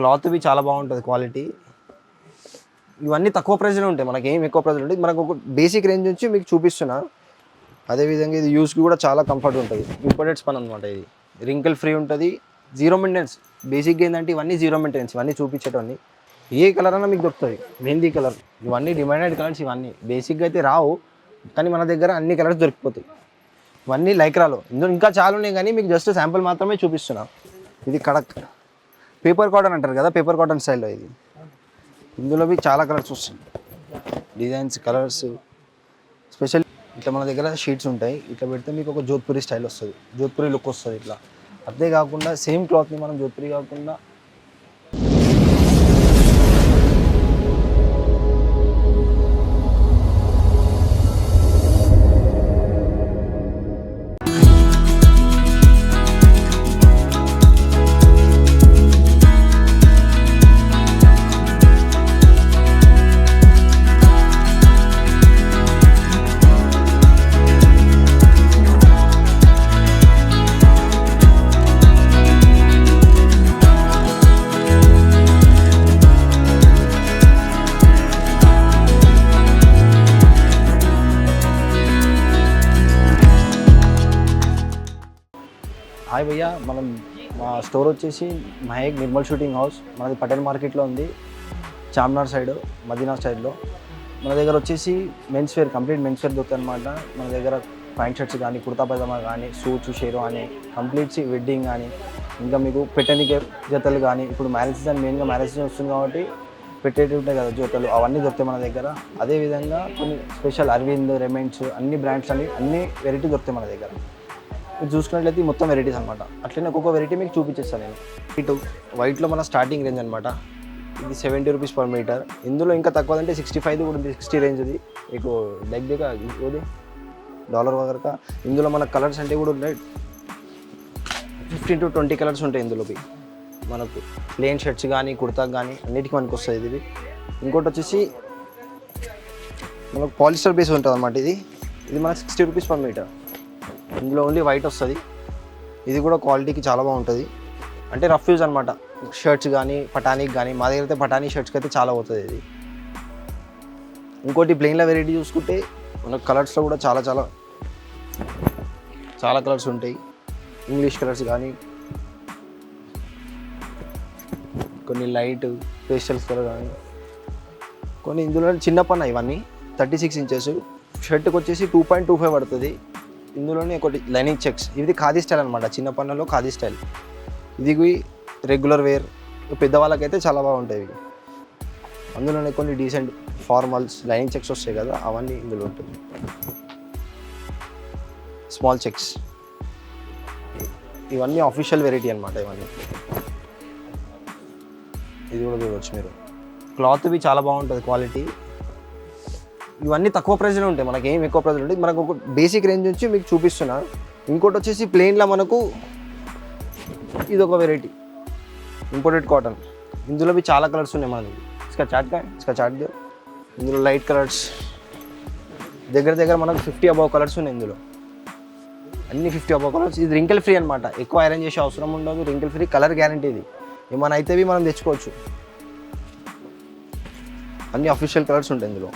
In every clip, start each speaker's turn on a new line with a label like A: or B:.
A: క్లాత్వి చాలా బాగుంటుంది క్వాలిటీ. ఇవన్నీ తక్కువ ప్రైస్లో ఉంటాయి, మనకి ఏం ఎక్కువ ప్రైస్లో ఉంటుంది. మనకు ఒక బేసిక్ రేంజ్ నుంచి మీకు చూపిస్తున్నా. అదేవిధంగా ఇది యూస్కి కూడా చాలా కంఫర్ట్ ఉంటుంది. ఇంపోర్టెడ్ స్పన్ అనమాట. ఇది రింకిల్ ఫ్రీ ఉంటుంది, జీరో మెయింటెనెన్స్. బేసిక్గా ఏంటంటే ఇవన్నీ జీరో మెయింటెనెన్స్. ఇవన్నీ చూపించేటవన్నీ ఏ కలర్ అన్నా మీకు దొరుకుతుంది. మెహందీ కలర్, ఇవన్నీ డిమాండెడ్ కలర్స్. ఇవన్నీ బేసిక్గా అయితే రావు, కానీ మన దగ్గర అన్ని కలర్స్ దొరికిపోతాయి. ఇవన్నీ లైక్రాలో. ఇందులో ఇంకా చాలా ఉన్నాయి, కానీ మీకు జస్ట్ శాంపుల్ మాత్రమే చూపిస్తున్నా. ఇది కడక్ పేపర్ కాటన్ అంటారు కదా, పేపర్ కాటన్ స్టైల్లో ఇది. ఇందులో చాలా కలర్స్ వస్తాయి, డిజైన్స్, కలర్స్. స్పెషల్ ఇట్లా మన దగ్గర షీట్స్ ఉంటాయి. ఇట్లా పెడితే మీకు ఒక జోధ్పూరి స్టైల్ వస్తుంది, జోధ్పూరి లుక్ వస్తుంది ఇట్లా. అదే కాకుండా సేమ్ క్లాత్ని మనం జోధ్పూరి కాకుండా హాయ్ భయ్యా, మనం మా స్టోర్ వచ్చేసి మహేక్ నిర్మల్ షూటింగ్ హౌస్. మనది పటేల్ మార్కెట్లో ఉంది, చార్మినార్ సైడ్, మదీనా సైడ్లో. మన దగ్గర వచ్చేసి men's wear, complete men's wear దొరుకుతుంది అనమాట. మన దగ్గర ప్యాంట్ షర్ట్స్ కానీ, కుర్తా పైజామా కానీ, సూట్స్, షేర్వానీ, కంప్లీట్స్ వెడ్డింగ్ కానీ, ఇంకా మీకు పెట్టడానికి జతలు కానీ. ఇప్పుడు మ్యారేజ్ సీజన్, మెయిన్గా మ్యారేజ్ సీజన్ వస్తుంది కాబట్టి పెట్టేవి ఉంటాయి కదా జతలు, అవన్నీ దొరుకుతాయి మన దగ్గర. అదేవిధంగా కొన్ని స్పెషల్ అరవింద్, రెమెంట్స్, అన్ని బ్రాండ్స్ అన్ని వెరైటీ దొరుకుతాయి మన దగ్గర. మీరు చూసుకున్నట్లయితే మొత్తం వెరైటీస్ అనమాట. అట్లనే ఒక్కొక్క వెరైటీ మీకు చూపించేస్తాను నేను. ఇటు వైట్లో మన స్టార్టింగ్ రేంజ్ అనమాట. ఇది 70 రూపీస్ పర్ మీటర్. ఇందులో ఇంకా తక్కువ అంటే 65 కూడా ఉంది, 60 రేంజ్ది. మీకు దగ్గరగా ఇది $1 వరకు. ఇందులో మన కలర్స్ అంటే కూడా ఉన్నాయి, 15 to 20 కలర్స్ ఉంటాయి ఇందులోకి. మనకు ప్లెయిన్ షర్ట్స్ కానీ, కుర్తాకి కానీ అన్నిటికీ మనకు వస్తుంది ఇది. ఇంకోటి వచ్చేసి మనకు పాలిస్టర్ బేస్ ఉంటుంది అనమాట. ఇది మనకు 60 రూపీస్ పర్ మీటర్. ఇందులో ఓన్లీ వైట్ వస్తుంది. ఇది కూడా క్వాలిటీకి చాలా బాగుంటుంది, అంటే రఫ్ యూజ్ అనమాట. షర్ట్స్ కానీ, పటానీకి కానీ, మా దగ్గర అయితే పటానీ షర్ట్స్కి అయితే చాలా అవుతుంది ఇది. ఇంకోటి ప్లెయిన్లో వెరైటీ చూసుకుంటే మనకు కలర్స్లో కూడా చాలా కలర్స్ ఉంటాయి. ఇంగ్లీష్ కలర్స్ కానీ, కొన్ని లైట్ పేస్టల్స్ కలర్ కానీ, కొన్ని ఇందులో చిన్న పన్న. ఇవన్నీ 36 ఇంచెస్. షర్ట్కి వచ్చేసి 2.25 పడుతుంది. ఇందులోనే ఒకటి లైనింగ్ చెక్స్. ఇది ఖాదీ స్టైల్ అనమాట, చిన్న పన్నులో ఖాదీ స్టైల్. ఇది రెగ్యులర్ వేర్, పెద్దవాళ్ళకైతే చాలా బాగుంటాయి. అందులోనే కొన్ని డీసెంట్ ఫార్మల్స్, లైనింగ్ చెక్స్ వస్తాయి కదా, అవన్నీ ఇందులో ఉంటుంది. స్మాల్ చెక్స్, ఇవన్నీ ఆఫీషియల్ వెరైటీ అనమాట. ఇవన్నీ ఇది కూడా చూడవచ్చు మీరు. క్లాత్వి చాలా బాగుంటుంది క్వాలిటీ. ఇవన్నీ తక్కువ ప్రైస్లో ఉంటాయి, మనకి ఏం ఎక్కువ ప్రైస్లో ఉంటాయి. మనకు ఒక బేసిక్ రేంజ్ నుంచి మీకు చూపిస్తున్నా. ఇంకోటి వచ్చేసి ప్లెయిన్లో మనకు ఇది ఒక వెరైటీ, ఇంపోర్టెడ్ కాటన్. ఇందులో చాలా కలర్స్ ఉన్నాయి మనకి. ఇసుక చాట్ ఇందులో లైట్ కలర్స్ దగ్గర మనకు 50 అబౌవ్ కలర్స్ ఉన్నాయి ఇందులో. అన్ని 50 అబౌవ్ కలర్స్. ఇది రింకిల్ ఫ్రీ అనమాట, ఎక్కువ ఐరన్ చేసే అవసరం ఉండదు. Wrinkle free, colour guarantee. ఇది ఏమైనా అయితేవి మనం తెచ్చుకోవచ్చు. అన్ని అఫీషియల్ కలర్స్ ఉంటాయి ఇందులో.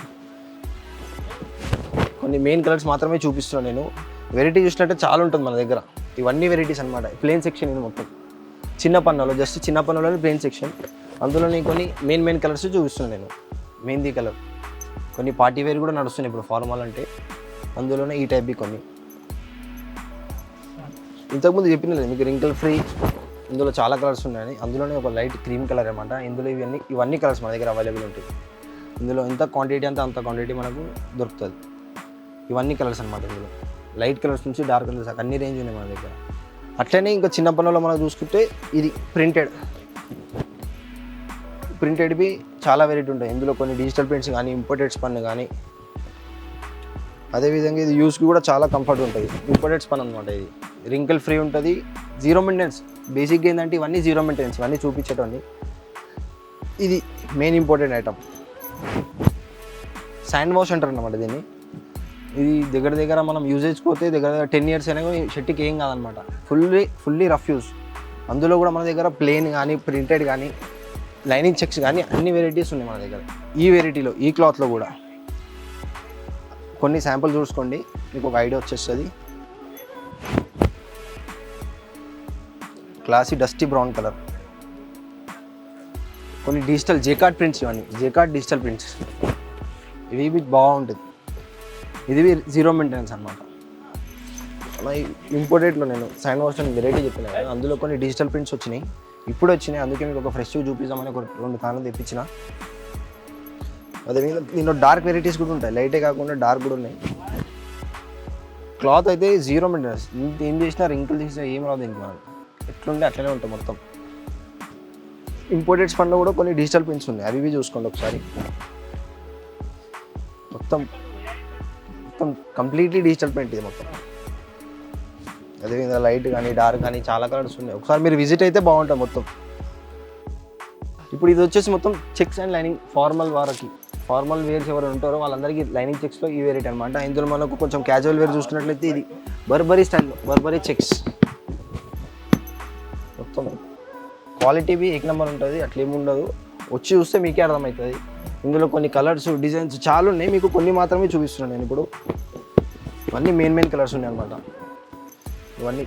A: కొన్ని మెయిన్ కలర్స్ మాత్రమే చూపిస్తున్నాను నేను. వెరైటీ చూసినట్టే చాలా ఉంటుంది మన దగ్గర. ఇవన్నీ వెరైటీస్ అనమాట. ప్లెయిన్ సెక్షన్ ఇది మొత్తం, చిన్న పన్నులో, జస్ట్ చిన్న పన్నులోనే ప్లెయిన్ సెక్షన్. అందులో నేను కొన్ని మెయిన్ కలర్స్ చూపిస్తున్నాను నేను. మెహందీ కలర్, కొన్ని పార్టీ వేర్ కూడా నడుస్తున్నాయి ఇప్పుడు ఫార్మల్ అంటే. అందులోనే ఈ టైప్వి కొన్ని. ఇంతకుముందు చెప్పిన లేదు మీకు రింకిల్ ఫ్రీ. ఇందులో చాలా కలర్స్ ఉన్నాయని. అందులోనే ఒక లైట్ క్రీమ్ కలర్ అనమాట. ఇందులో ఇవన్నీ కలర్స్ మన దగ్గర అవైలబుల్ ఉంటాయి. ఇందులో ఎంత క్వాంటిటీ అంత క్వాంటిటీ మనకు దొరుకుతుంది. ఇవన్నీ కలర్స్ అనమాట. ఇందులో లైట్ కలర్స్ నుంచి డార్క్ కలర్స్ అన్ని రేంజ్ ఉన్నాయి మన దగ్గర. అట్లనే ఇంకా చిన్న పన్నులో మనం చూసుకుంటే ఇది ప్రింటెడ్వి చాలా వెరైటీ ఉంటాయి. ఇందులో కొన్ని డిజిటల్ ప్రింట్స్ కానీ, ఇంపోర్టెడ్ స్పన్ కానీ. అదేవిధంగా ఇది యూస్కి కూడా చాలా కంఫర్ట్ ఉంటుంది. ఇంపోర్టెడ్ స్పన్ అనమాట. ఇది రింకిల్ ఫ్రీ ఉంటుంది, జీరో మెయింటెనెన్స్. బేసిక్గా ఏంటంటే ఇవన్నీ జీరో మెయింటెనెన్స్. ఇవన్నీ చూపించేటవన్నీ. ఇది main important item, sand wash అంటారు అన్నమాట దీన్ని. ఇది దగ్గర మనం యూజేజ్ పోతే దగ్గర 10 years అయినా షర్ట్కి ఏం కాదనమాట. Fully rough use. అందులో కూడా మన దగ్గర ప్లెయిన్ కానీ, ప్రింటెడ్ కానీ లైనింగ్ చెక్స్ కానీ అన్ని వెరైటీస్ ఉన్నాయి మన దగ్గర. ఈ వెరైటీలో ఈ క్లాత్లో కూడా కొన్ని శాంపుల్ చూసుకోండి, మీకు ఒక ఐడియా వచ్చేస్తుంది. క్లాసీ డస్టీ బ్రౌన్ కలర్, కొన్ని డిజిటల్ జేకార్డ్ ప్రింట్స్, ఇవన్నీ జేకార్డ్ డిజిటల్ ప్రింట్స్. ఇవి బాగుంటుంది. ఇది జీరో మెయింటెనెన్స్ అనమాట. ఇంపోర్టెడ్లో నేను సైన్ వర్షన్ వెరైటీ చెప్పిన కదా, అందులో కొన్ని డిజిటల్ ప్రింట్స్ వచ్చినాయి, ఇప్పుడు వచ్చినాయి. అందుకే మీకు ఒక ఫ్రెష్ చూపిద్దామని ఒక 2 తాళ్ళు తెప్పించిన. అదే దీనిలో డార్క్ వెరైటీస్ కూడా ఉంటాయి, లైటే కాకుండా డార్క్ కూడా ఉన్నాయి. క్లాత్ అయితే జీరో మెయింటెనెన్స్, ఏం చేసినా రింకులు తీసినా ఏం రాదు ఇంక మనం, ఎట్లుంటే అట్లనే ఉంటాం మొత్తం. ఇంపోర్టెడ్ స్పన్లో కూడా కొన్ని డిజిటల్ ప్రింట్స్ ఉన్నాయి, అవి చూసుకోండి ఒకసారి. మొత్తం కంప్లీట్లీ డిజిటల్ ప్రింట్ ఇది మొత్తం. అదేవిధంగా లైట్ కానీ డార్క్ కానీ చాలా కలర్స్ ఉన్నాయి, ఒకసారి మీరు విజిట్ అయితే బాగుంటుంది మొత్తం. ఇప్పుడు ఇది వచ్చేసి మొత్తం చెక్స్ అండ్ లైనింగ్ ఫార్మల్ వారికి, ఫార్మల్ వేర్స్ ఎవరు ఉంటారో వాళ్ళందరికీ లైనింగ్ చెక్స్లో ఈ వెరైటీ అనమాట. ఇందులో మనకు కొంచెం క్యాజువల్ వేర్ చూసుకున్నట్లయితే ఇది బర్బరీ స్టైల్లో, బర్బరీ చెక్స్ మొత్తం. క్వాలిటీ బి ఏక్ నెంబర్ ఉంటుంది, అట్లేముండదు, వచ్చి చూస్తే మీకే అర్థమవుతుంది. ఇందులో కొన్ని కలర్స్ డిజైన్స్ చాలా ఉన్నాయి, మీకు కొన్ని మాత్రమే చూపిస్తున్నాను నేను ఇప్పుడు. ఇవన్నీ మెయిన్ కలర్స్ ఉన్నాయి అనమాట. ఇవన్నీ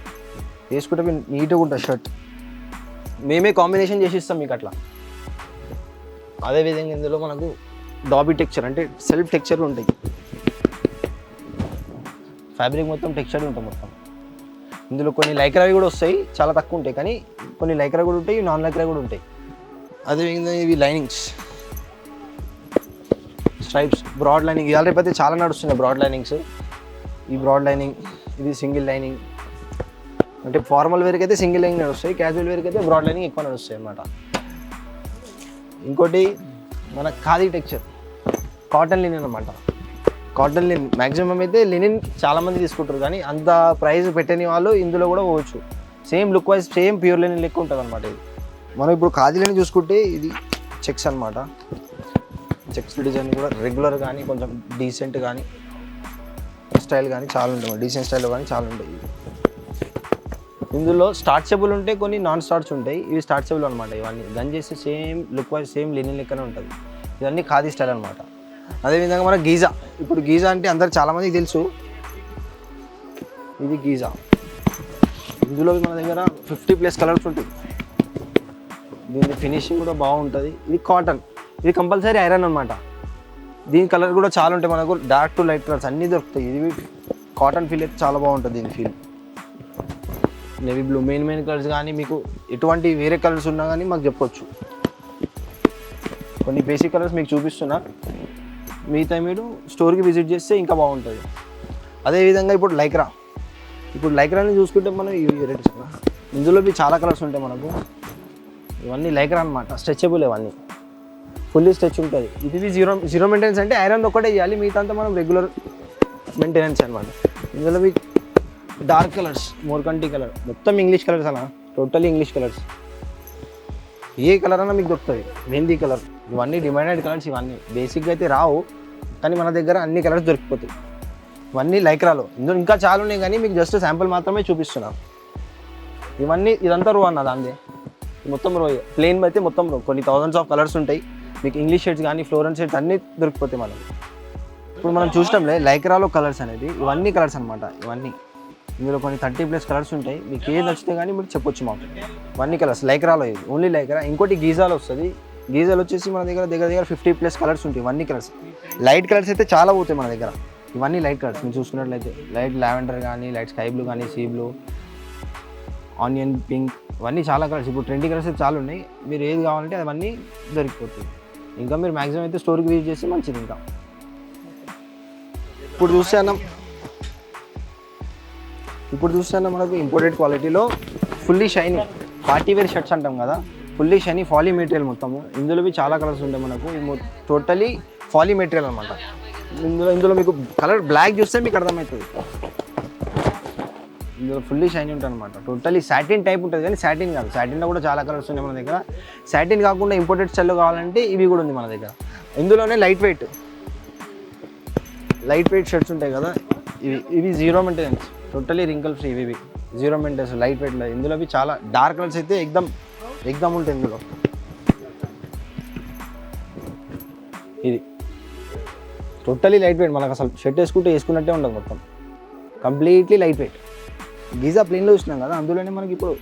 A: వేసుకుంటే మీరు నీట్గా ఉంటుంది షర్ట్, మేమే కాంబినేషన్ చేసి ఇస్తాం మీకు అట్లా. అదేవిధంగా ఇందులో మనకు డాబీ టెక్స్చర్ అంటే సెల్ఫ్ టెక్స్చర్లు ఉంటాయి, ఫ్యాబ్రిక్ మొత్తం టెక్స్చర్ ఉంటుంది మొత్తం. ఇందులో కొన్ని లైక్రావి కూడా వస్తాయి, చాలా తక్కువ ఉంటాయి, కానీ కొన్ని లైక్రా కూడా ఉంటాయి, నాన్ లైక్రా కూడా ఉంటాయి. అదేవిధంగా ఇవి లైనింగ్స్, స్ట్రైప్స్, బ్రాడ్ లైనింగ్, ఇవాళ రేపు అయితే చాలా నడుస్తున్నాయి బ్రాడ్ లైనింగ్స్. ఈ బ్రాడ్ లైనింగ్, ఇది సింగిల్ లైనింగ్. అంటే ఫార్మల్ వేర్కి అయితే సింగిల్ లైనింగ్ నడుస్తాయి, క్యాజువల్ వేర్కి అయితే బ్రాడ్ లైనింగ్ ఎక్కువ నడుస్తాయి అన్నమాట. ఇంకోటి మన ఖాదీ టెక్స్చర్, కాటన్ లినిన్ అనమాట. కాటన్ లినిన్ మ్యాక్సిమం అయితే లినిన్ చాలామంది తీసుకుంటారు, కానీ అంత ప్రైస్ పెట్టని వాళ్ళు ఇందులో కూడా పోవచ్చు. Same look wise same pure linen లెక్క ఉంటుంది అనమాట ఇది. మనం ఇప్పుడు ఖాదీ లినిన్ చూసుకుంటే ఇది చెక్స్ అనమాట. చెక్స్ డిజైన్ కూడా రెగ్యులర్ కానీ కొంచెం డీసెంట్ కానీ స్టైల్ కానీ చాలా ఉంటాయి, డీసెంట్ స్టైల్లో కానీ చాలా ఉంటాయి. ఇందులో స్టార్చబుల్ ఉంటాయి, కొన్ని నాన్ స్టార్చ్ ఉంటాయి. ఇవి స్టార్చబుల్ అనమాట. ఇవన్నీ గన్ చేసి same look wise same linen లెక్కనే ఉంటుంది. ఇవన్నీ ఖాదీ స్టైల్ అనమాట. అదేవిధంగా మన గీజా, ఇప్పుడు గీజా అంటే అందరు చాలామందికి తెలుసు, ఇది గీజా. ఇందులో మన దగ్గర 50+ కలర్స్ ఉంటాయి. దీని ఫినిషింగ్ కూడా బాగుంటుంది. ఇది కాటన్, ఇది కంపల్సరీ ఐరన్ అనమాట. దీని కలర్ కూడా చాలా ఉంటాయి మనకు, డార్క్ టు లైట్ కలర్స్ అన్నీ దొరుకుతాయి. ఇది కాటన్ ఫీల్ అయితే చాలా బాగుంటుంది దీని feel. Navy blue main colours, కానీ మీకు ఎటువంటి వేరే కలర్స్ ఉన్నా కానీ మాకు చెప్పొచ్చు. కొన్ని బేసిక్ కలర్స్ మీకు చూపిస్తున్నా, మిగతా మీరు స్టోర్కి విజిట్ చేస్తే ఇంకా బాగుంటుంది. అదేవిధంగా ఇప్పుడు లైక్రాని చూసుకుంటే మనం ఈ వెరైటీస్, ఇందులో చాలా కలర్స్ ఉంటాయి మనకు. ఇవన్నీ లైక్రా అనమాట, స్ట్రెచబుల్, ఇవన్నీ ఫుల్లీ స్ట్రెచ్ ఉంటుంది. ఇది జీరో మెయింటెనెన్స్ అంటే ఐరన్ ఒక్కటే చేయాలి, మిగతా అంతా మనం రెగ్యులర్ మెయింటెనెన్స్ అనమాట. ఇందులో డార్క్ కలర్స్, మోర్కంటి కలర్, మొత్తం ఇంగ్లీష్ కలర్స్ అలా, టోటలీ ఇంగ్లీష్ కలర్స్. ఏ కలర్ అన్నా మీకు దొరుకుతుంది. మెహందీ కలర్, ఇవన్నీ డిమాండెడ్ కలర్స్. ఇవన్నీ బేసిక్గా అయితే రావు, కానీ మన దగ్గర అన్ని కలర్స్ దొరికిపోతాయి. ఇవన్నీ లైక్రాలో. ఇందులో ఇంకా చాలా ఉన్నాయి, కానీ మీకు జస్ట్ శాంపుల్ మాత్రమే చూపిస్తున్నాను. ఇదంతా రో అన్నది అందే, మొత్తం రో. ప్లెయిన్ అయితే మొత్తం రో. కొన్ని థౌజండ్స్ ఆఫ్ కలర్స్ ఉంటాయి మీకు. ఇంగ్లీష్ షేడ్స్ కానీ ఫ్లోరల్ షేడ్స్ అన్నీ దొరికిపోతాయి మనకి. ఇప్పుడు మనం చూసినాంలే లైక్రాలో కలర్స్ అనేది, ఇవన్నీ కలర్స్ అనమాట. ఇందులో కొన్ని 30+ కలర్స్ ఉంటాయి. మీకు ఏది నచ్చితే కానీ మీరు చెప్పొచ్చు మాకు. ఇవన్నీ కలర్స్ లైక్రాలో, ఇది ఓన్లీ లైక్రా. ఇంకోటి గీజాలో వస్తుంది. గీజాలు వచ్చేసి మన దగ్గర 50+ కలర్స్ ఉంటాయి. ఇవన్నీ కలర్స్, లైట్ కలర్స్ అయితే చాలా పోతాయి మన దగ్గర. ఇవన్నీ లైట్ కలర్స్ మీరు చూసుకున్నట్లయితే, లైట్ లావెండర్ కానీ, లైట్ స్కై బ్లూ కానీ, సీ బ్లూ, ఆనియన్ పింక్, ఇవన్నీ చాలా కలర్స్. ఇప్పుడు 20 కలర్స్ అయితే చాలా ఉన్నాయి. మీరు ఏది కావాలంటే అవన్నీ దొరికిపోతాయి. ఇంకా మీరు మ్యాక్సిమం అయితే స్టోర్కి విజిట్ చేస్తే మంచిది. ఇంకా ఇప్పుడు చూస్తే మనకు ఇంపోర్టెడ్ క్వాలిటీలో fully shiny party wear shirts అంటాం కదా, ఫుల్లీ షైనీ ఫాలీ మెటీరియల్ మొత్తము. ఇందులో చాలా కలర్స్ ఉంటాయి మనకు. టోటలీ ఫాలీ మెటీరియల్ అనమాట. ఇందులో మీకు కలర్ బ్లాక్ చూస్తే మీకు అర్థమవుతుంది. ఇందులో ఫుల్లీ షైనీ ఉంటుంది అనమాట. టోటలీ సాటిన్ టైప్ ఉంటుంది, కానీ సాటిన్ కాదు. సాటిన్లో కూడా చాలా కలర్స్ ఉన్నాయి మన దగ్గర. సాటిన్ కాకుండా ఇంపోర్టెడ్ స్టైల్లో కావాలంటే ఇవి కూడా ఉంది మన దగ్గర. ఇందులోనే లైట్ వెయిట్ షర్ట్స్ ఉంటాయి కదా, ఇవి zero maintenance, totally wrinkle free. ఇవి జీరో మెయింటెనెన్స్, లైట్ వెయిట్. ఇందులో చాలా డార్క్ కలర్స్ అయితే ఎగ్దమ్ ఉంటాయి. ఇందులో ఇది టోటలీ లైట్ వెయిట్, మనకు అసలు షర్ట్ వేసుకున్నట్టే ఉంటుంది మొత్తం, కంప్లీట్లీ లైట్ వెయిట్. గీజా ప్రింట్లో చూసినాం కదా, అందులోనే మనకి ఇప్పుడు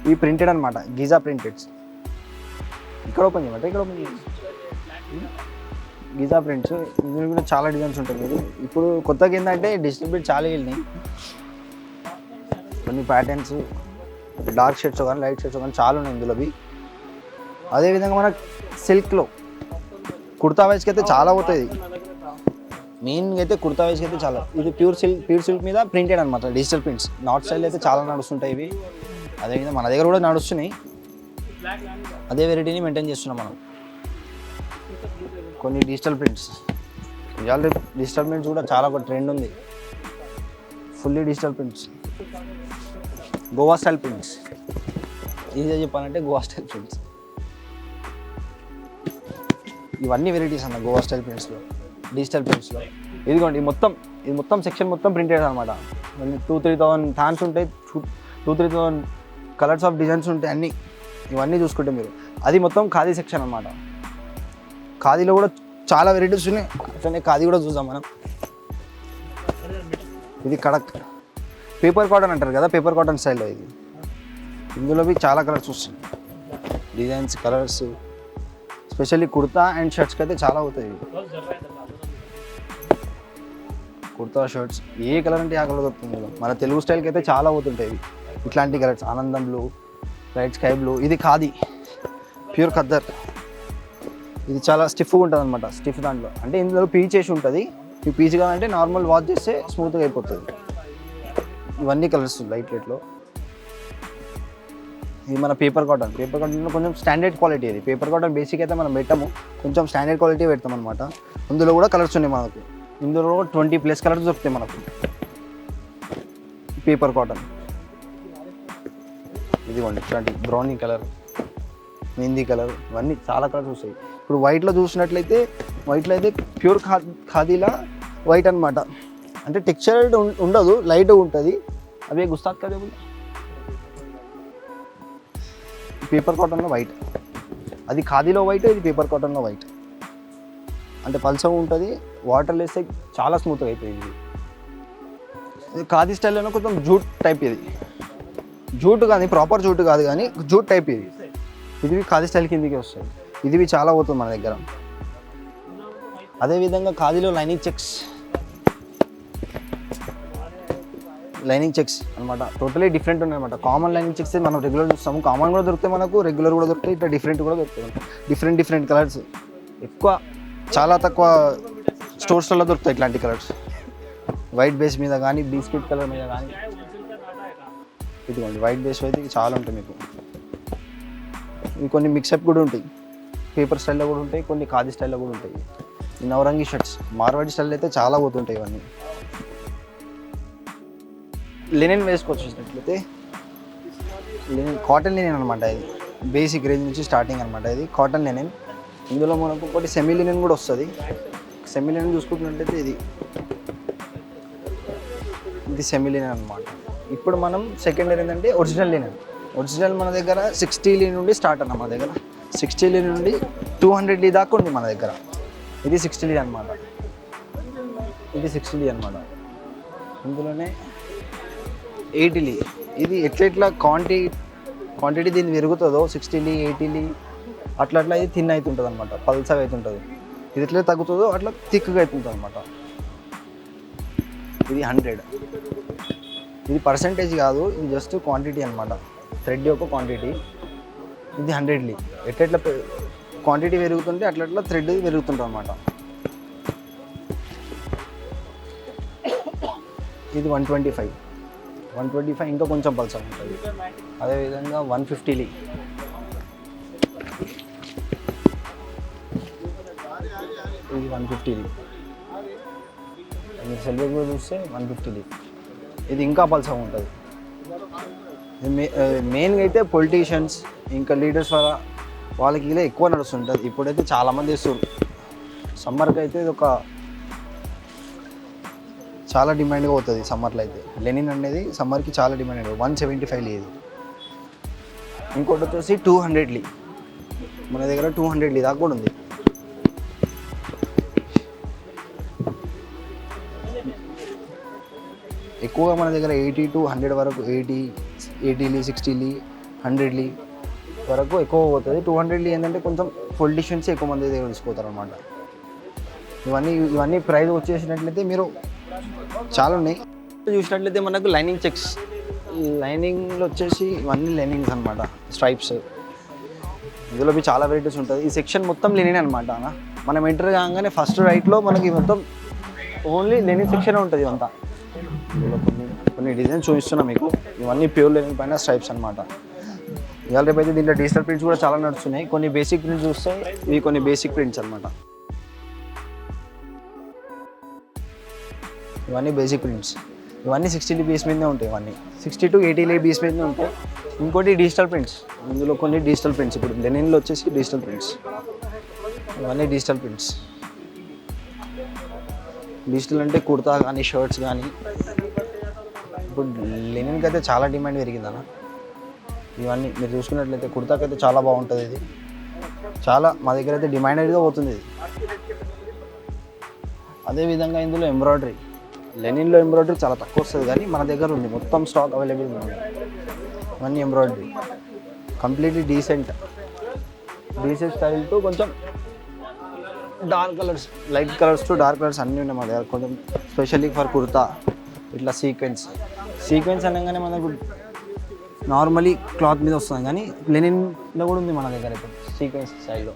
A: ఈ ప్రింటెడ్ అనమాట, గీజా ప్రింటెడ్స్. ఇక్కడ ఓపెన్ చేయమంటే ఇక్కడ ఓపెన్ చేయండి, గీజా ప్రింట్స్. ఇందులో కూడా చాలా డిజైన్స్ ఉంటాయి. మీరు ఇప్పుడు కొత్తగా ఏంటంటే డిజిటల్ ప్రింట్ చాలా వెళ్ళినాయి, కొన్ని ప్యాటర్న్స్ డార్క్ షేడ్స్ కానీ లైట్ షేడ్స్ కానీ చాలా ఉన్నాయి ఇందులోవి. అదేవిధంగా మనకు సిల్క్లో కుర్తా వైస్కి అయితే చాలా పోతుంది. మెయిన్గా అయితే కుర్తా వైస్కి అయితే చాలా, ఇది ప్యూర్ సిల్క్ మీద ప్రింటెడ్ అనమాట, డిజిటల్ ప్రింట్స్. నార్త్ స్టైల్ అయితే చాలా నడుస్తుంటాయి ఇవి. అదేవిధంగా మన దగ్గర కూడా నడుస్తున్నాయి, అదే వెరైటీని మెయింటైన్ చేస్తున్నాం మనం. కొన్ని డిజిటల్ ప్రింట్స్, ఇవాళ డిజిటల్ ప్రింట్స్ కూడా చాలా ఒక ట్రెండ్ ఉంది. Fully digital prints, Goa style prints, ఈజీగా చెప్పాలంటే గోవా స్టైల్ ప్రింట్స్. ఇవన్నీ వెరైటీస్ అన్న గోవా స్టైల్ ప్రింట్స్లో, డిజిటల్ ప్రింట్స్లో. ఇది మొత్తం సెక్షన్ మొత్తం ప్రింటెడ్ అనమాట. 2,000-3,000 ఫ్యాన్స్ ఉంటాయి, 2,000-3,000 కలర్స్ ఆఫ్ డిజైన్స్ ఉంటాయి అన్నీ. ఇవన్నీ చూసుకుంటే మీరు, అది మొత్తం ఖాదీ సెక్షన్ అనమాట. ఖాదీలో కూడా చాలా వెరైటీస్ ఉన్నాయి, అట్లనే ఖాదీ కూడా చూద్దాం మనం. ఇది కడక్ పేపర్ కాటన్ అంటారు కదా, పేపర్ కాటన్ స్టైల్లో ఇది. ఇందులో చాలా కలర్స్ వస్తాయి, designs, colours. Specially kurta and షర్ట్స్కి అయితే చాలా అవుతాయి. కుర్తా షర్ట్స్ ఏ కలర్ అంటే ఆ కలర్ దొరుకుతుంది. మన తెలుగు స్టైల్కి అయితే చాలా అవుతుంటాయి ఇట్లాంటి కలర్స్. ఆనందం బ్లూ, లైట్ స్కై బ్లూ. ఇది ఖాదీ ప్యూర్ ఖద్దర్. ఇది చాలా స్టిఫ్గా ఉంటుంది అనమాట, స్టిఫ్ దాంట్లో అంటే ఇందులో పీచ్ చేసి ఉంటుంది. ఈ పీచ్ కావాలంటే నార్మల్ వాష్ చేస్తే స్మూత్గా అయిపోతుంది. ఇవన్నీ కలర్స్ లైట్ వెయిట్లో. ఇది మన పేపర్ కాటన్లో కొంచెం స్టాండర్డ్ క్వాలిటీ. ఇది పేపర్ కాటన్ బేసిక్ అయితే మనం పెట్టాము, కొంచెం స్టాండర్డ్ క్వాలిటీ పెడతాం అనమాట. అందులో కూడా కలర్స్ ఉన్నాయి మనకు, ఇందులో 20+ కలర్స్ దొరుకుతాయి మనకు. పేపర్ కాటన్ ఇదిగోండి, ఇట్లాంటి బ్రౌనీ కలర్, మెహందీ కలర్, ఇవన్నీ చాలా కలర్స్ వస్తాయి. ఇప్పుడు వైట్లో చూసినట్లయితే, వైట్లో అయితే ప్యూర్ ఖాదీలా వైట్ అనమాట. అంటే టెక్స్చర్డ్ ఉండదు, లైట్గా ఉంటుంది. అవే గుస్తాత్ కదా పేపర్ కాటన్లో వైట్. అది ఖాదీలో వైట్, ఇది పేపర్ కాటన్లో వైట్. అంటే పల్చగా ఉంటుంది, వాటర్ వేస్తే చాలా స్మూత్గా అయిపోయింది. ఇది ఖాదీ స్టైల్లోనే కొంచెం జూట్ టైప్. ఇది జూట్ కానీ ప్రాపర్ జూట్ కాదు కానీ జూట్ టైప్. ఇది ఖాదీ స్టైల్ కిందికి వస్తుంది. ఇది చాలా పోతుంది మన దగ్గర. అదేవిధంగా ఖాదీలో లైనింగ్ చెక్స్ అనమాట, టోటలీ డిఫరెంట్ ఉన్నాయి అనమాట. కామన్ లైనింగ్ చెక్స్ మనం రెగ్యులర్ చూస్తాము, కామన్ కూడా దొరుకుతాయి మనకు, రెగ్యులర్ కూడా దొరుకుతాయి, ఇట్లా డిఫరెంట్ కూడా దొరుకుతాయి. డిఫరెంట్ కలర్స్ ఎక్కువ, చాలా తక్కువ స్టోర్స్లలో దొరుకుతాయి ఇట్లాంటి కలర్స్. వైట్ బేస్ మీద కానీ, బిస్కెట్ కలర్ మీద కానీ. ఇదిగోండి వైట్ బేస్ అయితే చాలా ఉంటాయి మీకు. ఇవి కొన్ని మిక్సప్ కూడా ఉంటాయి, పేపర్ స్టైల్లో కూడా ఉంటాయి, కొన్ని ఖాదీ స్టైల్లో కూడా ఉంటాయి. ఈ నవరంగి షర్ట్స్, మార్వాడి స్టైల్ అయితే చాలా పోతుంటాయి ఇవన్నీ. లెనిన్ వేసుకొచ్చేసినట్లయితే కాటన్ లెనిన్ అనమాట. ఇది బేసిక్ రేంజ్ నుంచి స్టార్టింగ్ అనమాట. ఇది కాటన్ లెనిన్. ఇందులో మనకు ఒకటి సెమీ లెనిన్ కూడా వస్తుంది. సెమీ లెనిన్ చూసుకుంటున్నట్లయితే ఇది సెమీ లెనిన్ అనమాట. ఇప్పుడు మనం సెకండ్ ఇయర్ ఏంటంటే ఒరిజినల్ లెనిన్. ఒరిజినల్ మన దగ్గర 60 లీ నుండి స్టార్ట్ అన్న మన దగ్గర. 60 లీ నుండి 200 లీ దాకా ఉంది మన దగ్గర. ఇది 60 లీ అనమాట. ఇందులోనే 80 లీ. ఇది ఎట్లా క్వాంటిటీ దీన్ని పెరుగుతుందో 60 లీ 80 లీ అట్లా ఇది థిన్ అవుతుంటుంది అనమాట, పల్సగా అవుతుంటుంది. ఇది ఎట్లా తగ్గుతుందో అట్లా థిక్గా అవుతుంటుంది అనమాట. ఇది 100. ఇది పర్సంటేజ్ కాదు, ఇది జస్ట్ క్వాంటిటీ అనమాట, థ్రెడ్ యొక్క క్వాంటిటీ. ఇది 100 లీ. ఎట్లా క్వాంటిటీ పెరుగుతుంటే అట్లా థ్రెడ్ పెరుగుతుంటుంది అనమాట. ఇది 125 ఇంకా కొంచెం పల్సర్ ఉంటుంది. అదేవిధంగా 150 లీ. ఇది 150 లీ. మీరు సెల్వేజ్ కూడా చూస్తే 150 లీ. ఇది ఇంకా పల్సర్ ఉంటుంది. మెయిన్గా అయితే పొలిటీషియన్స్ ఇంకా లీడర్స్ వాళ్ళకి ఇలా ఎక్కువ నడుస్తుంటుంది. ఇప్పుడైతే చాలామంది వేస్తారు. సమ్మర్కి అయితే ఇది చాలా డిమాండ్గా అవుతుంది. సమ్మర్లో అయితే లెనిన్ అనేది సమ్మర్కి చాలా డిమాండ్ అవుతుంది. 175 లీ. ఇది ఇంకోటి వచ్చేసి 200 లీ. మన దగ్గర 200 లీ దాకా కూడా ఉంది. ఎక్కువగా మన దగ్గర 80 to 100 వరకు 80 60 100 వరకు ఎక్కువ పోతుంది. 200 ఏంటంటే కొంచెం పొలిటీషియన్స్ ఎక్కువ మంది దగ్గర తీసుకోతారు అనమాట. ఇవన్నీ ప్రైస్ వచ్చేసినట్లయితే మీరు చాలా ఉన్నాయి. చూసినట్లయితే మనకు లైనింగ్ చెక్స్, లైనింగ్లో వచ్చేసి ఇవన్నీ లైనింగ్స్ అనమాట, స్ట్రైప్స్. ఇందులో మీ చాలా వెరైటీస్ ఉంటుంది. ఈ సెక్షన్ మొత్తం లెనిన్ అనమాట. మనం ఎంటర్ కాగానే ఫస్ట్ రైట్లో మనకి మొత్తం ఓన్లీ లెనిన్ సెక్షనే ఉంటుంది. ఇదంతా ఇందులో కొన్ని డిజైన్స్ చూపిస్తున్నాం మీకు. ఇవన్నీ ప్యూర్ లెనిన్ పైన స్ట్రైప్స్ అనమాట. ఇవాళ రేపు అయితే దీంట్లో డిజిటల్ ప్రింట్స్ కూడా చాలా నడుస్తున్నాయి. కొన్ని బేసిక్ ప్రింట్స్ చూస్తే ఇవి కొన్ని బేసిక్ ప్రింట్స్ అనమాట. ఇవన్నీ బేసిక్ ప్రింట్స్. ఇవన్నీ 60 బేస్ మీదనే ఉంటాయి. ఇవన్నీ 60 to 80 బేస్ మీదనే ఉంటాయి. ఇంకోటి డిజిటల్ ప్రింట్స్. ఇందులో కొన్ని డిజిటల్ ప్రింట్స్, ఇప్పుడు లెనిన్లో వచ్చేసి డిజిటల్ ప్రింట్స్. ఇవన్నీ డిజిటల్ ప్రింట్స్. డిజిటల్ అంటే కుర్తా కానీ షర్ట్స్ కానీ. ఇప్పుడు లెనిన్కి అయితే చాలా డిమాండ్ పెరిగిందన్న. ఇవన్నీ మీరు చూసుకున్నట్లయితే కుర్తాకి అయితే చాలా బాగుంటుంది. ఇది చాలా మా దగ్గర అయితే డిమాండెడ్గా పోతుంది ఇది. అదేవిధంగా ఇందులో ఎంబ్రాయిడరీ, లెనిన్లో ఎంబ్రాయిడరీ చాలా తక్కువ వస్తుంది కానీ మన దగ్గర ఉంది, మొత్తం స్టాక్ అవైలబుల్ ఉంది. ఇవన్నీ embroidery completely decent style to కొంచెం dark colours, light colours to dark colours అన్నీ ఉన్నాయి మా దగ్గర. కొంచెం స్పెషల్లీ ఫర్ కుర్తా ఇట్లా సీక్వెన్స్ అనగానే మనకు నార్మలీ క్లాత్ మీద వస్తుంది కానీ లెనిన్లో కూడా ఉంది మన దగ్గర ఇప్పుడు సీక్వెన్స్ స్టైల్లో.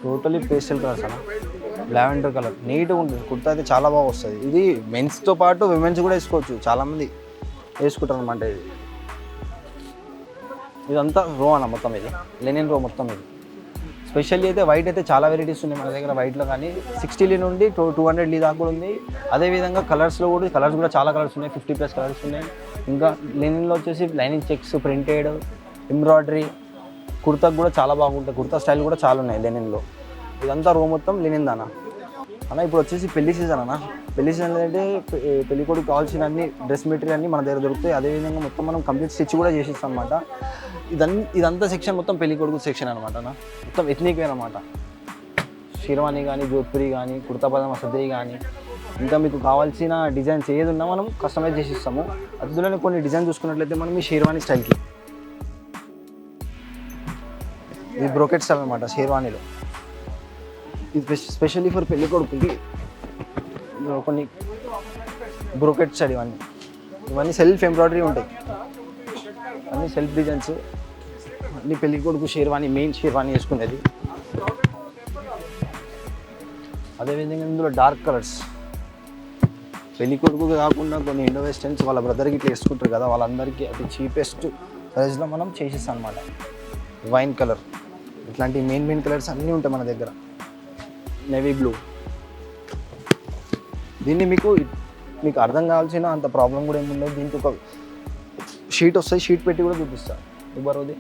A: టోటలీ పేస్టల్ కలర్స్ అన్న, లావెండర్ కలర్ నీట్గా ఉంటుంది. కుర్తా అయితే చాలా బాగా వస్తుంది. ఇది మెన్స్తో పాటు విమెన్స్ కూడా వేసుకోవచ్చు, చాలామంది వేసుకుంటారు అనమాట. ఇదంతా రో అన్న మొత్తం, ఇది లెనిన్ రో మొత్తం. ఇది స్పెషల్లీ అయితే వైట్ అయితే చాలా వెరైటీస్ ఉన్నాయి మన దగ్గర. వైట్లో కానీ 60 నుండి 200 దాకా కూడా ఉంది. అదేవిధంగా కలర్స్ కూడా చాలా కలర్స్ ఉన్నాయి, 50+ కలర్స్ ఉన్నాయి. ఇంకా లెనిన్లో వచ్చేసి లైనింగ్ చెక్స్, ప్రింటెడ్, ఎంబ్రాయిడరీ, కుర్తాకు కూడా చాలా బాగుంటాయి. కుర్తా స్టైల్ కూడా చాలా ఉన్నాయి లెనిన్లో. ఇదంతా రో మొత్తం లెనిన్ అన్న. ఇప్పుడు వచ్చేసి పెళ్లి సీజన్ అన్న. పెళ్లి సీజన్ అంటే పెళ్లి కొడుకు కావాల్సిన అన్ని డ్రెస్ మెటీరియల్ అన్నీ మన దగ్గర దొరుకుతాయి. అదేవిధంగా మొత్తం మనం కంప్లీట్ స్టిచ్ కూడా చేసిస్తాం అనమాట. ఇదంతా సెక్షన్ మొత్తం పెళ్లి కొడుకు సెక్షన్ అనమాట. మొత్తం ఎథ్నిక్ వేర్ అనమాట. షిర్వానీ కానీ, జోధ్పురి కానీ, కుర్తా పదామా సదరి కానీ, ఇంకా మీకు కావాల్సిన డిజైన్స్ ఏది ఉన్నా మనం కస్టమైజ్ చేసి ఇస్తాము. అందులోనే కొన్ని డిజైన్ చూసుకున్నట్లయితే మనం ఈ షేర్వానీ స్టైల్కి, ఇది బ్రోకెట్ స్టైల్ అనమాట షేర్వానీలో. ఇది స్పెషల్లీ ఫర్ పెళ్లి కొడుకుకి కొన్ని బ్రోకెట్ స్టైల్. ఇవన్నీ సెల్ఫ్ ఎంబ్రాయిడరీ ఉంటాయి, అన్నీ సెల్ఫ్ డిజైన్స్. అన్ని పెళ్లి కొడుకు షేర్వానీ, మెయిన్ షేర్వానీ వేసుకునేది. అదేవిధంగా ఇందులో డార్క్ కలర్స్, పెళ్లి కొడుకు కాకుండా కొన్ని ఇండో వెస్టర్న్స్ వాళ్ళ బ్రదర్కి ఇట్లా వేసుకుంటారు కదా, వాళ్ళందరికీ అది చీపెస్ట్ ప్రైస్లో మనం చేసిస్తాం అనమాట. వైన్ కలర్, ఇట్లాంటి మెయిన్ కలర్స్ అన్నీ ఉంటాయి మన దగ్గర. Navy blue. దీన్ని మీకు అర్థం కావాల్సిన అంత ప్రాబ్లం కూడా ఏముండదు. దీనికి ఒక షీట్ వస్తుంది, షీట్ పెట్టి కూడా చూపిస్తాను. ఇవ్వరోది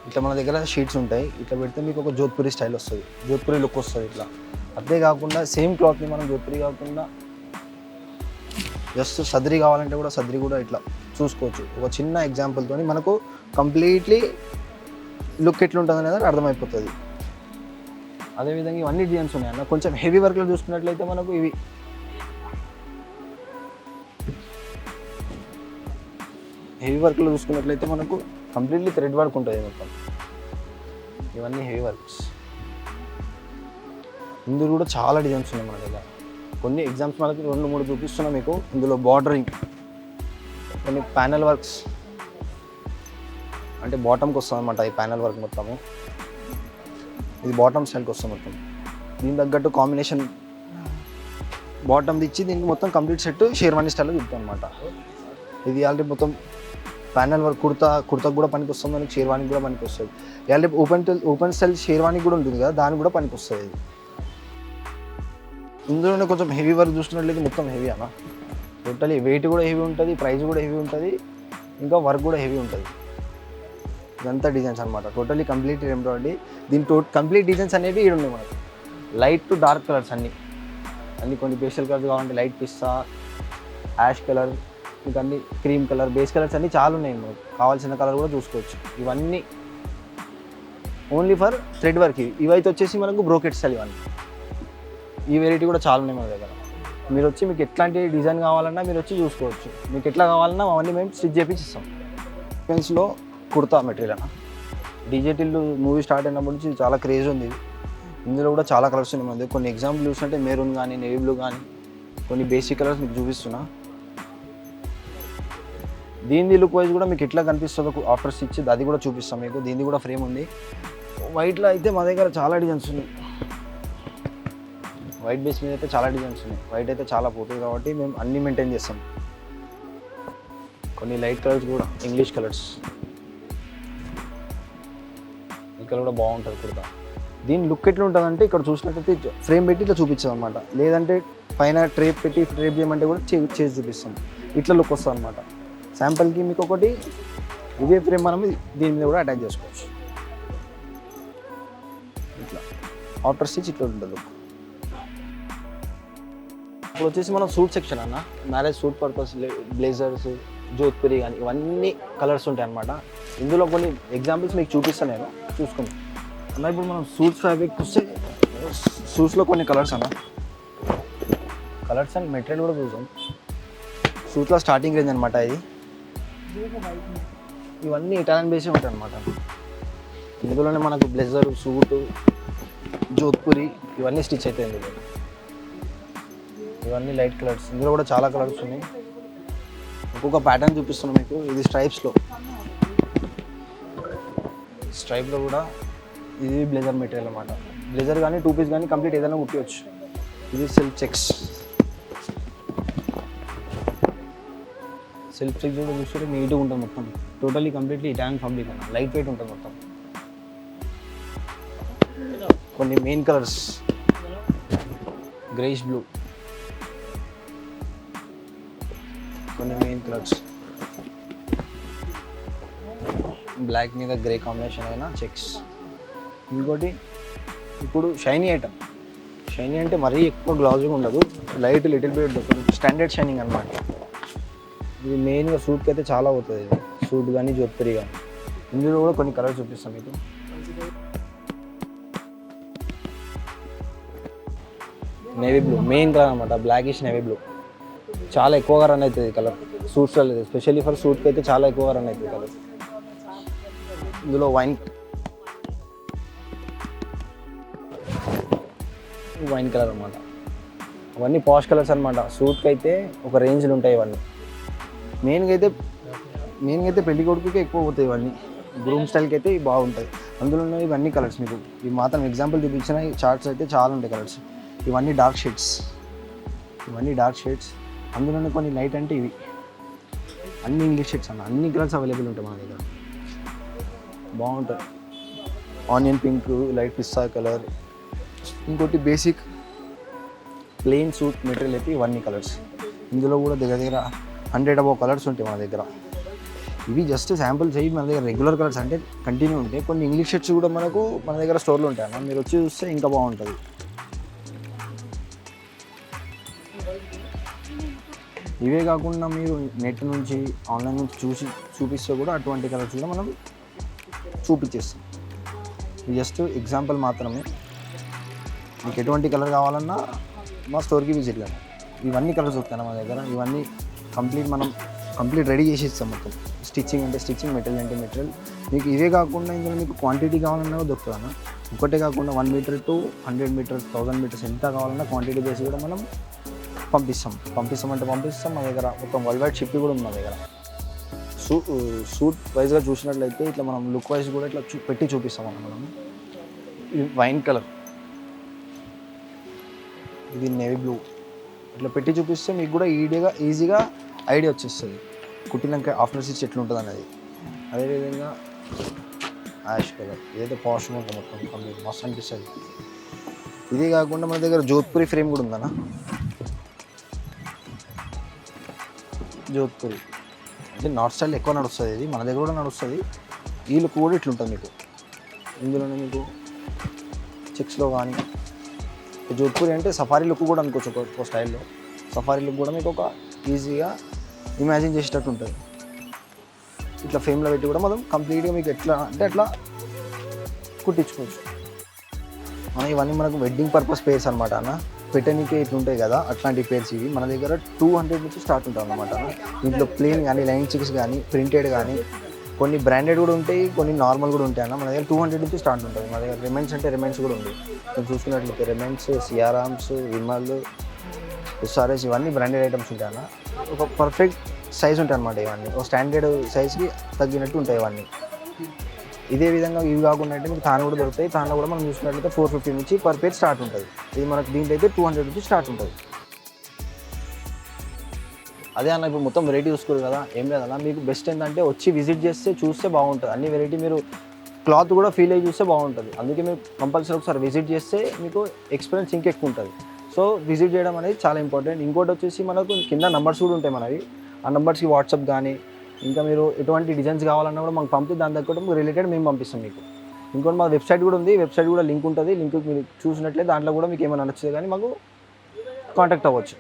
A: ఇట్లా మన దగ్గర షీట్స్ ఉంటాయి. ఇట్లా పెడితే మీకు ఒక జోధ్పురి స్టైల్ వస్తుంది, జోధ్పురి లుక్ వస్తుంది ఇట్లా. అదే కాకుండా సేమ్ క్లాత్ని మనం జోధ్పురి కాకుండా జస్ట్ సదరి కావాలంటే కూడా సదరి కూడా ఇట్లా చూసుకోవచ్చు. ఒక చిన్న ఎగ్జాంపుల్తో మనకు కంప్లీట్లీ లుక్ ఎట్లుంటుంది అనేది అర్థమైపోతుంది. అదేవిధంగా ఇవన్నీ డిజైన్స్ ఉన్నాయి అన్న. కొంచెం హెవీ వర్క్లో చూసుకున్నట్లయితే మనకు ఇవి కంప్లీట్లీ థ్రెడ్ వర్క్ ఉంటుంది మొత్తం. ఇవన్నీ హెవీ వర్క్స్. ఇందులో కూడా చాలా డిజైన్స్ ఉన్నాయి మన దగ్గర. కొన్ని ఎగ్జామ్స్ మనకి 2-3 చూపిస్తున్నా మీకు. ఇందులో బార్డరింగ్, కొన్ని ప్యానల్ వర్క్స్ అంటే బాటమ్కి వస్తుంది అనమాట. ఈ ప్యానల్ వర్క్ మొత్తము ఇది బాటమ్ స్టైల్కి వస్తుంది మొత్తం. దీని తగ్గట్టు కాంబినేషన్ బాటమ్ ఇచ్చి దీనికి మొత్తం కంప్లీట్ సెట్ షేర్వానీ స్టైల్లో చూపుతాం అనమాట. ఇది ఆల్రెడీ మొత్తం ప్యానల్ వర్క్. కుర్తాకు కూడా పనికి వస్తుంది, మనకి షేర్వానికి కూడా పనికి వస్తుంది. ఆల్రెడీ ఓపెన్ స్టైల్ షేర్వానికి కూడా ఉంటుంది కదా, దానికి కూడా పనికి వస్తుంది ఇది. ఇందులోనే కొంచెం హెవీ వర్క్ చూస్తున్నట్లయితే మొత్తం హెవీ అన్న. టోటలీ వెయిట్ కూడా హెవీ ఉంటుంది, ప్రైస్ కూడా హెవీ ఉంటుంది, ఇంకా వర్క్ కూడా హెవీ ఉంటుంది. ఇదంతా డిజైన్స్ అనమాట. Totally complete embroidery. దీని కంప్లీట్ డిజైన్స్ అనేవి ఇక్కడ ఉన్నాయి మనకు. లైట్ టు డార్క్ కలర్స్ అన్నీ కొన్ని పేస్టల్ కలర్స్ కావాలంటే లైట్ పిస్తా, యాష్ కలర్, ఇంకా అన్ని క్రీమ్ కలర్, బేస్ కలర్స్ అన్నీ చాలా ఉన్నాయి మనకు. కావాల్సిన కలర్ కూడా చూసుకోవచ్చు. ఇవన్నీ ఓన్లీ ఫర్ థ్రెడ్ వర్క్. ఇవైతే వచ్చేసి మనకు బ్రోకెట్ స్టైల్ ఇవన్నీ. ఈ వెరైటీ కూడా చాలా ఉన్నాయి మన దగ్గర. మీరు వచ్చి మీకు ఎట్లాంటి డిజైన్ కావాలన్నా మీరు వచ్చి చూసుకోవచ్చు. మీకు ఎట్లా కావాలన్నా అవన్నీ మేము స్టిచ్ చేపించి ఇస్తాం. పెన్స్లో కుర్తా మెటీరియల్ అన్న డీజేటిల్ మూవీ స్టార్ట్ అయినప్పటి నుంచి చాలా క్రేజ్ ఉంది. ఇందులో కూడా చాలా కలర్స్ ఉన్నాయి మన దగ్గర. కొన్ని ఎగ్జాంపుల్ చూస్తుంటే మెరూన్ కానీ, నేవీ బ్లూ కానీ, కొన్ని బేసిక్ కలర్స్ మీకు చూపిస్తున్నా. దీని లుక్ వైజ్ కూడా మీకు ఎట్లా కనిపిస్తుందో ఆఫ్టర్ స్టిచ్ అది కూడా చూపిస్తాం మీకు. దీన్ని కూడా ఫ్రేమ్ ఉంది. వైట్లో అయితే మా దగ్గర చాలా డిజైన్స్ ఉన్నాయి. వైట్ బేస్ మీద అయితే చాలా డిజైన్స్ ఉన్నాయి. వైట్ అయితే చాలా పోతుంది కాబట్టి మేము అన్నీ మెయింటైన్ చేస్తాం. కొన్ని లైట్ కలర్స్ కూడా ఇంగ్లీష్ కలర్స్. ఈ కలర్ కూడా బాగుంటుంది కుర్తా. దీని లుక్ ఎట్లా ఉంటుంది అంటే ఇక్కడ చూసినట్టయితే ఫ్రేమ్ పెట్టి ఇట్లా చూపించాం అనమాట. లేదంటే పైన ట్రేప్ పెట్టి ట్రేప్ చేయమంటే కూడా చేసి చూపిస్తాం. ఇట్లా లుక్ వస్తుంది అనమాట. శాంపుల్కి మీకు ఒకటి ఇదే ఫ్రేమ్ మనం దీని మీద కూడా అటాచ్ చేసుకోవచ్చు. ఇట్లా ఆఫ్టర్ స్టిచ్ ఇట్లా ఉంటుంది లుక్. ఇప్పుడు వచ్చేసి మనం సూట్ సెక్షన్ అన్న. Marriage suit purpose blazers, Jodhpuri కానీ ఇవన్నీ కలర్స్ ఉంటాయి అన్నమాట. ఇందులో కొన్ని ఎగ్జాంపుల్స్ మీకు చూపిస్తాను నేను, చూసుకుందాం అన్న. ఇప్పుడు మనం సూట్స్ ఫ్యాబ్రిక్ వస్తే సూట్స్లో కొన్ని కలర్స్ అన్న. కలర్స్ అండ్ మెటీరియల్ కూడా చూసాం. సూట్స్లో స్టార్టింగ్ రేంజ్ అనమాట ఇది. ఇవన్నీ ఇటాలియన్ బేసే ఉంటాయి అనమాట. ఇందులోనే మనకు బ్లేజర్, సూటు, జోధ్పురి ఇవన్నీ స్టిచ్ అవుతాయి ఇందులో. ఇవన్నీ లైట్ కలర్స్. ఇందులో కూడా చాలా కలర్స్ ఉన్నాయి. ఒక్కొక్క ప్యాటర్న్ చూపిస్తున్నాం మీకు. ఇది స్ట్రైప్స్లో కూడా ఇది బ్లేజర్ మెటీరియల్ అన్నమాట. బ్లేజర్ కానీ 2 పీస్ కానీ కంప్లీట్ ఏదైనా కుట్టవచ్చు. ఇది సెల్ఫ్ చెక్స్. సెల్ఫ్ చెక్స్ కూడా చూస్తుంటే నీట్గా ఉంటుంది మొత్తం. టోటల్లీ కంప్లీట్లీ ఇటాలియన్ ఫ్యాబ్రిక్ అన్న. లైట్ వెయిట్ ఉంటుంది మొత్తం. కొన్ని మెయిన్ కలర్స్ గ్రేష్ బ్లూ, కొన్ని మెయిన్ కలర్స్ బ్లాక్ మీద గ్రే కాంబినేషన్ అయినా చెక్స్. ఇంకోటి ఇప్పుడు షైనీ ఐటమ్. షైనీ అంటే మరీ ఎక్కువ గ్లాజీగా ఉండదు, light little bit standard shining అనమాట. ఇది మెయిన్గా సూట్కి అయితే చాలా అవుతుంది. ఇది సూట్ కానీ జోధ్పురి కానీ. ఇందులో కూడా కొన్ని కలర్స్ చూపిస్తాం మీకు. నేవీ బ్లూ మెయిన్ కలర్ అనమాట. బ్లాకిష్ నేవీ బ్లూ చాలా ఎక్కువగా రన్ అవుతుంది కలర్ సూట్స్లో. లేదు స్పెషల్లీ ఫర్ సూట్కి అయితే చాలా ఎక్కువగా రన్ అవుతుంది కలర్. ఇందులో వైన్ కలర్ అనమాట. అవన్నీ పాష్ కలర్స్ అనమాట. సూట్కి అయితే ఒక రేంజ్లు ఉంటాయి ఇవన్నీ. మెయిన్గా అయితే పెళ్లి కొడుకుకే ఎక్కువ పోతాయి ఇవన్నీ. గ్రూమ్ స్టైల్కి అయితే ఇవి బాగుంటాయి. అందులో ఇవన్నీ కలర్స్ మీకు ఇవి మాత్రం ఎగ్జాంపుల్ చూపించిన ఈ చార్ట్స్ అయితే చాలా ఉంటాయి కలర్స్. ఇవన్నీ డార్క్ షేడ్స్. అందులోనే కొన్ని లైట్ అంటే ఇవి అన్ని ఇంగ్లీష్ షేడ్స్ అన్న. అన్ని కలర్స్ అవైలబుల్ ఉంటాయి మన దగ్గర. బాగుంటుంది. ఆనియన్ పింక్, లైట్ పిస్తా కలర్. ఇంకోటి బేసిక్ ప్లెయిన్ సూట్ మెటీరియల్ అయితే ఇవన్నీ కలర్స్. ఇందులో కూడా దగ్గర 100 అబౌవ్ కలర్స్ ఉంటాయి మన దగ్గర. ఇవి జస్ట్ శాంపుల్స్ అయ్యి మన దగ్గర రెగ్యులర్ కలర్స్ అంటే కంటిన్యూ ఉంటాయి. కొన్ని ఇంగ్లీష్ షేడ్స్ కూడా మనకు మన దగ్గర స్టోర్లో ఉంటాయి అన్న. మీరు వచ్చి చూస్తే ఇంకా బాగుంటుంది. ఇవే కాకుండా మీరు నెట్ నుంచి ఆన్లైన్ నుంచి చూపిస్తే కూడా అటువంటి కలర్స్ కూడా మనం చూపించేస్తాం. ఇది జస్ట్ ఎగ్జాంపుల్ మాత్రమే. మీకు ఎటువంటి కలర్ కావాలన్నా మా స్టోర్కి విజిట్ కానీ. ఇవన్నీ కలర్స్ వస్తాయి మా దగ్గర. ఇవన్నీ కంప్లీట్ రెడీ చేసి ఇస్తాం మొత్తం. స్టిచ్చింగ్ అంటే స్టిచ్చింగ్, మెటీరియల్ అంటే మెటీరియల్. మీకు ఇవే కాకుండా ఇందులో మీకు క్వాంటిటీ కావాలన్నా దొరుకుతుందన్న. ఒకటే కాకుండా 1 మీటర్ to 100 మీటర్స్ 1000 మీటర్స్ ఎంత కావాలన్నా క్వాంటిటీ బేస్ కూడా మనం పంపిస్తాం. మా దగ్గర మొత్తం వరల్డ్ వైడ్ షిప్ కూడా ఉంది మా దగ్గర. సూట్ వైజ్గా చూసినట్లయితే ఇట్లా మనం లుక్ వైజ్ కూడా ఇట్లా పెట్టి చూపిస్తాం అన్న మనం. ఇది వైన్ కలర్, ఇది నేవీ బ్లూ. ఇట్లా పెట్టి చూపిస్తే మీకు కూడా ఈజీగా ఐడియా వచ్చేస్తుంది కుట్టినాక ఆఫ్టర్ స్టిచ్ ఎట్లుంటుంది అనేది. అదేవిధంగా యాష్ కలర్, ఇదైతే పాష్ ఉంటుంది మొత్తం కంప్లీట్ మస్తు అనిపిస్తుంది. ఇదే కాకుండా మన దగ్గర జోధ్పురి ఫ్రేమ్ కూడా ఉందన్న. జోధ్పురి అంటే నార్త్ స్టైల్ ఎక్కువ నడుస్తుంది. ఇది మన దగ్గర కూడా నడుస్తుంది. ఈ లుక్ కూడా ఇట్లుంటుంది మీకు. ఇందులోనే మీకు చెక్స్లో కానీ జోధ్పురి అంటే సఫారీ లుక్ కూడా అనుకోవచ్చు. ఒక స్టైల్లో సఫారీ లుక్ కూడా మీకు ఒక ఈజీగా ఇమాజిన్ చేసేటట్టు ఉంటుంది. ఇట్లా ఫ్రేమ్లో పెట్టి కూడా మనం కంప్లీట్గా మీకు ఎట్లా అంటే అట్లా కుట్టించుకోవచ్చు. ఇవన్నీ మనకు వెడ్డింగ్ పర్పస్ పేర్స్ అనమాట అన్న. పెట్టనీకి ఇట్లా ఉంటాయి కదా, అట్లాంటి పేర్స్ ఇవి. మన దగ్గర 200 నుంచి స్టార్ట్ ఉంటుంది అనమాట అన్న. దీంట్లో ప్లెయిన్ కానీ, లైన్ చెక్స్ కానీ, ప్రింటెడ్ కానీ, కొన్ని బ్రాండెడ్ కూడా ఉంటాయి, కొన్ని నార్మల్ కూడా ఉంటాయి అన్న. మన దగ్గర 200 నుంచి స్టార్ట్ ఉంటుంది. మన దగ్గర రిమైన్స్ అంటే రిమైన్స్ కూడా ఉంది. మీరు చూసుకున్నట్లయితే రిమైన్స్, సిఆర్ఆమ్స్, విమల్, ఎస్ఆర్ఎస్ ఇవన్నీ బ్రాండెడ్ ఐటమ్స్ ఉంటాయి అన్న. ఒక పర్ఫెక్ట్ సైజ్ ఉంటాయి అనమాట ఇవన్నీ. ఒక స్టాండర్డ్ సైజ్కి తగ్గినట్టు ఉంటాయి ఇవన్నీ. ఇదే విధంగా ఇవి కాకుండా అంటే మీకు తాను కూడా దొరుకుతాయి. తాను కూడా మనం చూసుకున్నట్లయితే 450 నుంచి పర్ పేర్ స్టార్ట్ ఉంటుంది. ఇది మనకు దీంట్లో అయితే 200 నుంచి స్టార్ట్ ఉంటుంది. అదే అన్న, ఇప్పుడు మొత్తం వెరైటీ చూసుకోరు కదా, ఏం లేదన్న. మీకు బెస్ట్ ఏంటంటే వచ్చి విజిట్ చేస్తే చూస్తే బాగుంటుంది. అన్ని వెరైటీ మీరు క్లాత్ కూడా ఫీల్ అయ్యి చూస్తే బాగుంటుంది. అందుకే మీరు కంపల్సరీ ఒకసారి విజిట్ చేస్తే మీకు ఎక్స్పీరియన్స్ ఇంకెక్కువ ఉంటుంది. సో విజిట్ చేయడం అనేది చాలా ఇంపార్టెంట్. ఇంకోటి వచ్చేసి మనకు కింద నెంబర్స్ కూడా ఉంటాయి మనవి. ఆ నెంబర్స్కి వాట్సాప్ కానీ, ఇంకా మీరు ఎటువంటి డిజైన్స్ కావాలన్నా కూడా మాకు పంపి దాని దగ్గర కూడా రిలేటెడ్ మేము పంపిస్తాం మీకు. ఇంకోటి మా వెబ్సైట్ కూడా ఉంది. వెబ్సైట్ కూడా లింక్ ఉంటుంది. లింక్ మీరు చూసినట్లయితే దాంట్లో కూడా మీకు ఏమైనా నచ్చితే కానీ మాకు కాంటాక్ట్ అవ్వచ్చు.